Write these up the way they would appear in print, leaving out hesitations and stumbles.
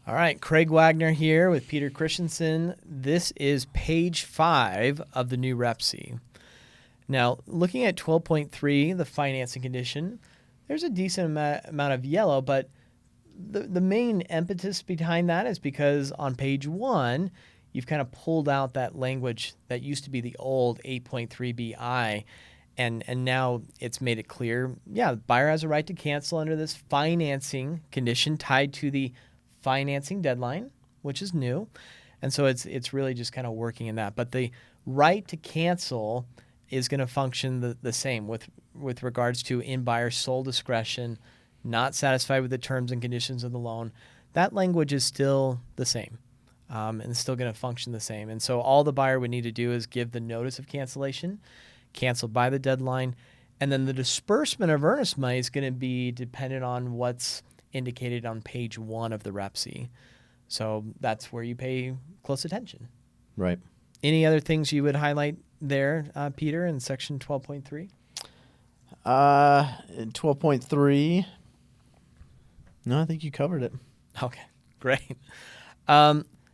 All right, Craig Wagner here with Peter Christensen. This is page 5 of the new REPC. Now, looking at 12.3, the financing condition, there's a decent amount of yellow, but the main impetus behind that is because on page 1, you've kind of pulled out that language that used to be the old 8.3BI, and now it's made it clear, yeah, the buyer has a right to cancel under this financing condition tied to the financing deadline, which is new. And so it's really just kind of working in that. But the right to cancel is going to function the same with regards to in buyer's sole discretion, not satisfied with the terms and conditions of the loan. That language is still the same and it's still going to function the same. And so all the buyer would need to do is give the notice of cancellation, cancel by the deadline, and then the disbursement of earnest money is going to be dependent on what's indicated on page 1 of the REPC. So that's where you pay close attention. Right. Any other things you would highlight there, Peter, in section 12.3? 12.3. No, I think you covered it. Okay, great.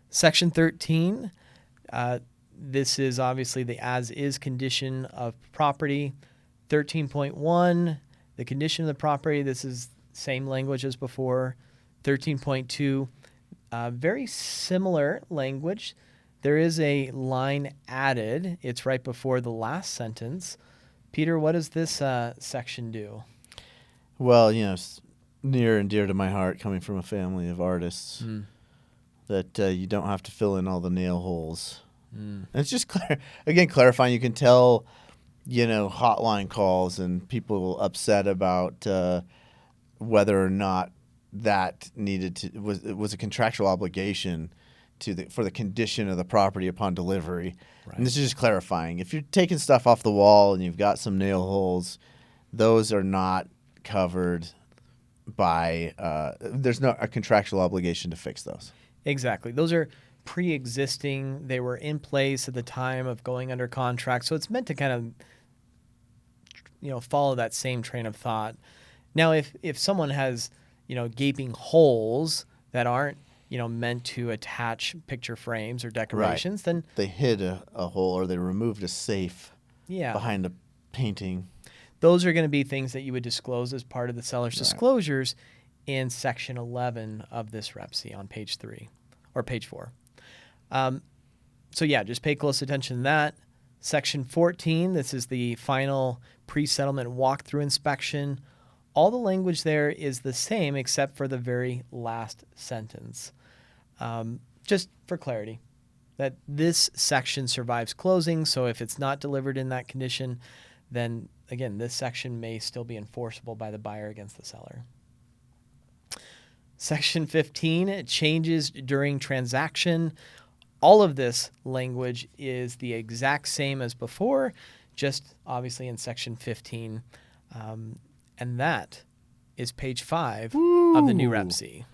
Section 13, this is obviously the as-is condition of property. 13.1, the condition of the property, this is same language as before. 13.2, very similar language. There is a line added. It's right before the last sentence. Peter, what does this section do? Well, it's near and dear to my heart, coming from a family of artists, that you don't have to fill in all the nail holes. And it's just clarifying. You can tell, hotline calls and people upset about whether or not that was a contractual obligation for the condition of the property upon delivery. Right. And this is just clarifying. If you're taking stuff off the wall and you've got some nail holes, those are not covered by there's not a contractual obligation to fix those. Exactly. Those are pre-existing. They were in place at the time of going under contract. So it's meant to kind of follow that same train of thought. Now, if someone has, gaping holes that aren't, meant to attach picture frames or decorations, right, then they hid a hole or they removed a safe behind a painting. Those are going to be things that you would disclose as part of the seller's disclosures in section 11 of this REPC on page 3 or page 4. So just pay close attention to that. Section 14, this is the final pre-settlement walkthrough inspection. All the language there is the same except for the very last sentence. Just for clarity, that this section survives closing, so if it's not delivered in that condition, then again, this section may still be enforceable by the buyer against the seller. Section 15, changes during transaction. All of this language is the exact same as before, just obviously in section 15. And that is page 5 of the new REPC.